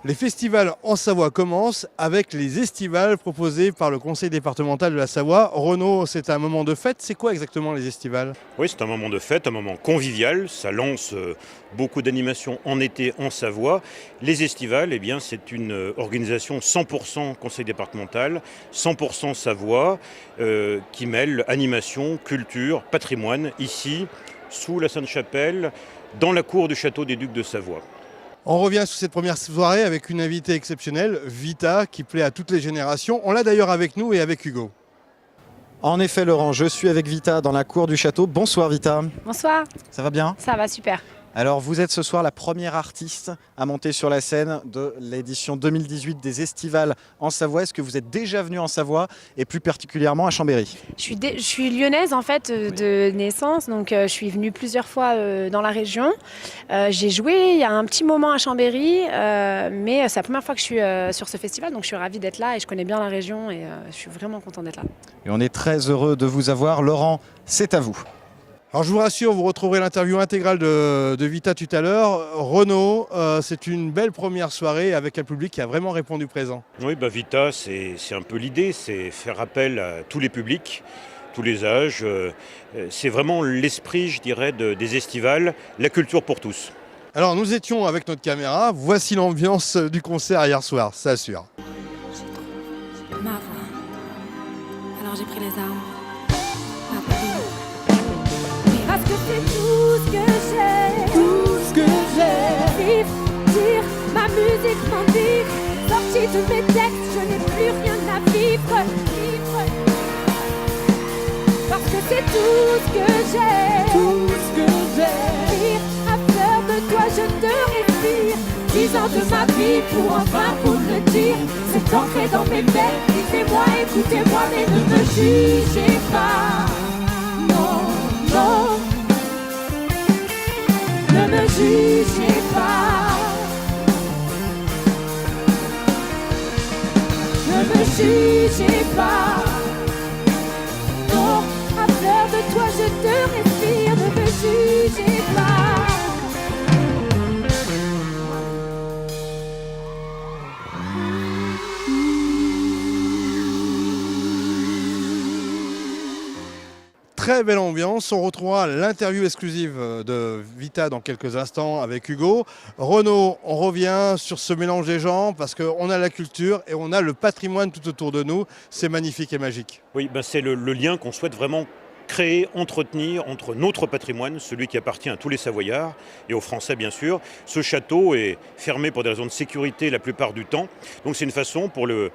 Les festivals en Savoie commencent avec les estivales proposés par le conseil départemental de la Savoie. Renaud, c'est un moment de fête. C'est quoi exactement les estivales? Oui, c'est un moment de fête, un moment convivial. Ça lance beaucoup d'animations en été en Savoie. Les estivales, eh bien, c'est une organisation 100% conseil départemental, 100% Savoie, qui mêle animation, culture, patrimoine, ici, sous la Sainte-Chapelle, dans la cour du château des Ducs de Savoie. On revient sur cette première soirée avec une invitée exceptionnelle, Vita, qui plaît à toutes les générations. On l'a d'ailleurs avec nous et avec Hugo. En effet, Laurent, je suis avec Vita dans la cour du château. Bonsoir Vita. Bonsoir, Ça va bien? ça va super. Alors, vous êtes ce soir la première artiste à monter sur la scène de l'édition 2018 des Estivales en Savoie. Est-ce que vous êtes déjà venu en Savoie et plus particulièrement à Chambéry? Je suis lyonnaise en fait de naissance, donc je suis venue plusieurs fois dans la région. J'ai joué il y a un petit moment à Chambéry, mais c'est la première fois que je suis sur ce festival, donc je suis ravie d'être là et je connais bien la région et je suis vraiment contente d'être là. Et on est très heureux de vous avoir. Laurent, c'est à vous. Alors je vous rassure, vous retrouverez l'interview intégrale de Vita tout à l'heure. Renaud, c'est une belle première soirée avec un public qui a vraiment répondu présent. Oui, Vita, c'est un peu l'idée, c'est faire appel à tous les publics, tous les âges. C'est vraiment l'esprit, je dirais, des estivales, la culture pour tous. Alors nous étions avec notre caméra, voici l'ambiance du concert hier soir, ça assure. Ma voix. Alors j'ai pris les armes. Ma plume. Parce que c'est tout ce que j'ai. Tout ce que j'ai. Vivre, dire, ma musique m'en dire. Sorti de mes textes, je n'ai plus rien à vivre. Parce que c'est tout ce que j'ai. Tout ce que j'ai. Dire, à peur de toi, je te respire. 10 ans de ma vie pour enfin vous le dire. C'est ancré dans mes veines. Lisez-moi, écoutez-moi, mais ne me jugez pas. Non, non. Ne me jugez pas. Ne me jugez pas. Non, à peur de toi, je te respire. Ne me jugez pas. Très belle ambiance, on retrouvera l'interview exclusive de Vita dans quelques instants avec Hugo. Renaud, on revient sur ce mélange des genres parce qu'on a la culture et on a le patrimoine tout autour de nous. C'est magnifique et magique. Oui, c'est le lien qu'on souhaite vraiment créer, entretenir entre notre patrimoine, celui qui appartient à tous les Savoyards et aux Français bien sûr. Ce château est fermé pour des raisons de sécurité la plupart du temps. Donc c'est une façon pour le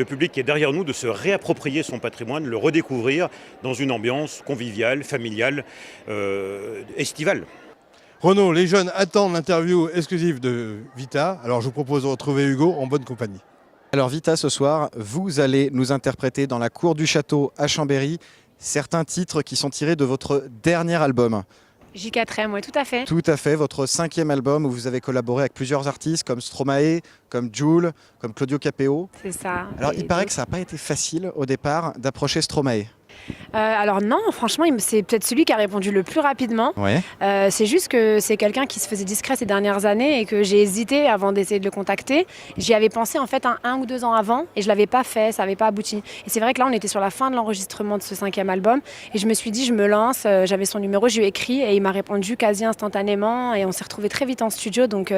public qui est derrière nous de se réapproprier son patrimoine, le redécouvrir dans une ambiance conviviale, familiale, estivale. Renaud, les jeunes attendent l'interview exclusive de Vita. Alors je vous propose de retrouver Hugo en bonne compagnie. Alors Vita, ce soir, vous allez nous interpréter dans la cour du château à Chambéry certains titres qui sont tirés de votre dernier album. J4M, oui, tout à fait. Tout à fait, votre 5e album où vous avez collaboré avec plusieurs artistes comme Stromae, comme Jul, comme Claudio Capeo. C'est ça. Alors Et il paraît donc- que ça n'a pas été facile au départ d'approcher Stromae. Alors non, franchement, c'est peut-être celui qui a répondu le plus rapidement. Ouais. C'est juste que c'est quelqu'un qui se faisait discret ces dernières années et que j'ai hésité avant d'essayer de le contacter. J'y avais pensé en fait un ou 2 ans avant et je l'avais pas fait, ça n'avait pas abouti. Et c'est vrai que là, on était sur la fin de l'enregistrement de ce 5e album et je me suis dit, je me lance. J'avais son numéro, je lui ai écrit et il m'a répondu quasi instantanément et on s'est retrouvés très vite en studio. Donc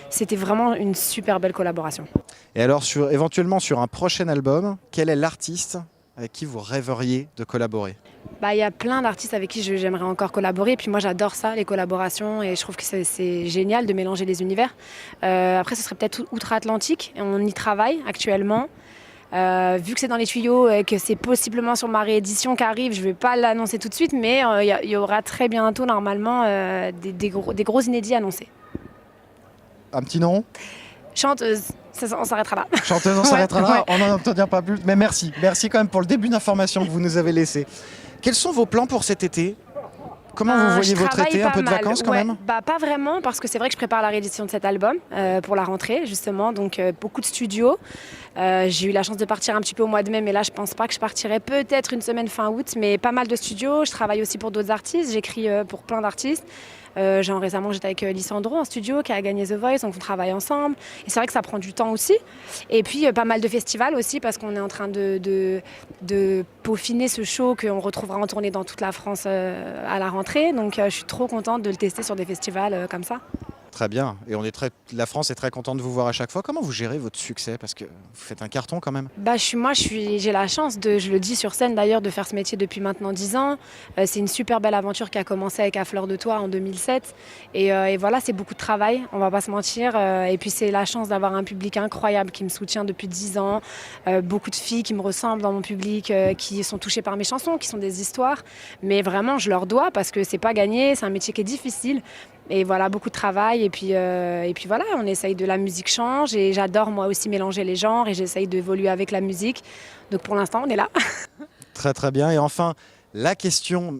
c'était vraiment une super belle collaboration. Et alors éventuellement sur un prochain album, quel est l'artiste avec qui vous rêveriez de collaborer? Il y a plein d'artistes avec qui j'aimerais encore collaborer. Et puis moi, j'adore ça, les collaborations. Et je trouve que c'est génial de mélanger les univers. Après, ce serait peut-être outre-Atlantique. Et on y travaille actuellement. Vu que c'est dans les tuyaux et que c'est possiblement sur ma réédition qui arrive, je ne vais pas l'annoncer tout de suite. Mais il y aura très bientôt, normalement, des gros inédits annoncés. Un petit nom? Chanteuse, on s'arrêtera là. Chanteuse, on s'arrêtera là, ouais. on n'en obtient pas plus. Mais merci quand même pour le début d'information que vous nous avez laissé. Quels sont vos plans pour cet été? Comment vous voyez je votre travaille été? Un pas peu de mal. vacances quand Ouais, même? Pas vraiment, parce que c'est vrai que je prépare la réédition de cet album pour la rentrée, justement. Donc, beaucoup de studios. J'ai eu la chance de partir un petit peu au mois de mai, mais là, je pense pas que je partirai. Peut-être une semaine fin août, mais pas mal de studios. Je travaille aussi pour d'autres artistes. J'écris pour plein d'artistes. Genre récemment, j'étais avec Lissandro en studio qui a gagné The Voice, donc on travaille ensemble. Et c'est vrai que ça prend du temps aussi. Et puis pas mal de festivals aussi parce qu'on est en train de peaufiner ce show qu'on retrouvera en tournée dans toute la France à la rentrée. Donc je suis trop contente de le tester sur des festivals comme ça. Très bien. Et la France est très contente de vous voir à chaque fois. Comment vous gérez votre succès? Parce que vous faites un carton quand même. Bah, j'ai la chance je le dis sur scène d'ailleurs, de faire ce métier depuis maintenant 10 ans. C'est une super belle aventure qui a commencé avec À Fleur de Toi en 2007. Et voilà, c'est beaucoup de travail, on va pas se mentir. Et puis c'est la chance d'avoir un public incroyable qui me soutient depuis 10 ans. Beaucoup de filles qui me ressemblent dans mon public, qui sont touchées par mes chansons, qui sont des histoires. Mais vraiment, je leur dois parce que c'est pas gagné, c'est un métier qui est difficile. Et voilà, beaucoup de travail. Et puis voilà, on essaye la musique change. Et j'adore moi aussi mélanger les genres et j'essaye d'évoluer avec la musique. Donc pour l'instant, on est là. Très très bien. Et enfin, la question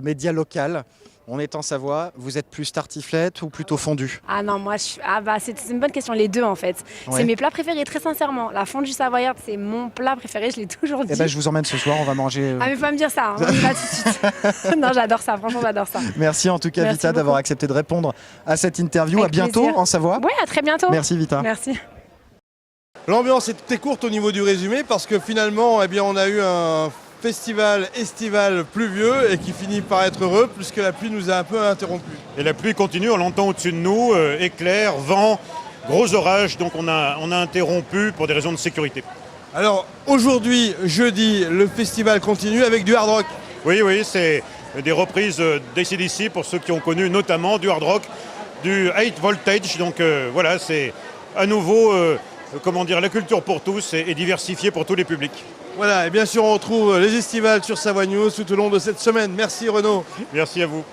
média local. On est en Savoie, vous êtes plus tartiflette ou plutôt fondue? Ah non, moi, c'est une bonne question, les deux en fait. Ouais. C'est mes plats préférés, très sincèrement. La fondue savoyarde, c'est mon plat préféré, je l'ai toujours dit. Eh ben, je vous emmène ce soir, on va manger. Ah mais faut pas me dire ça, hein. On y va tout de suite. Non, j'adore ça, franchement j'adore ça. Merci en tout cas Merci Vita beaucoup. d'avoir accepté de répondre à cette interview. Avec à bientôt plaisir. en Savoie. Ouais, à très bientôt. Merci Vita. Merci. L'ambiance était courte au niveau du résumé parce que finalement, eh bien, on a eu un festival estival pluvieux et qui finit par être heureux puisque la pluie nous a un peu interrompus. Et la pluie continue, on l'entend au-dessus de nous, éclairs, vent, gros orages, donc on a interrompu pour des raisons de sécurité. Alors aujourd'hui, jeudi, le festival continue avec du hard rock. Oui, c'est des reprises d'AC/DC pour ceux qui ont connu notamment du hard rock, du high voltage, donc voilà, c'est à nouveau la culture pour tous et diversifiée pour tous les publics. Voilà, et bien sûr on retrouve les estivales sur Savoie News tout au long de cette semaine. Merci Renaud. Merci à vous.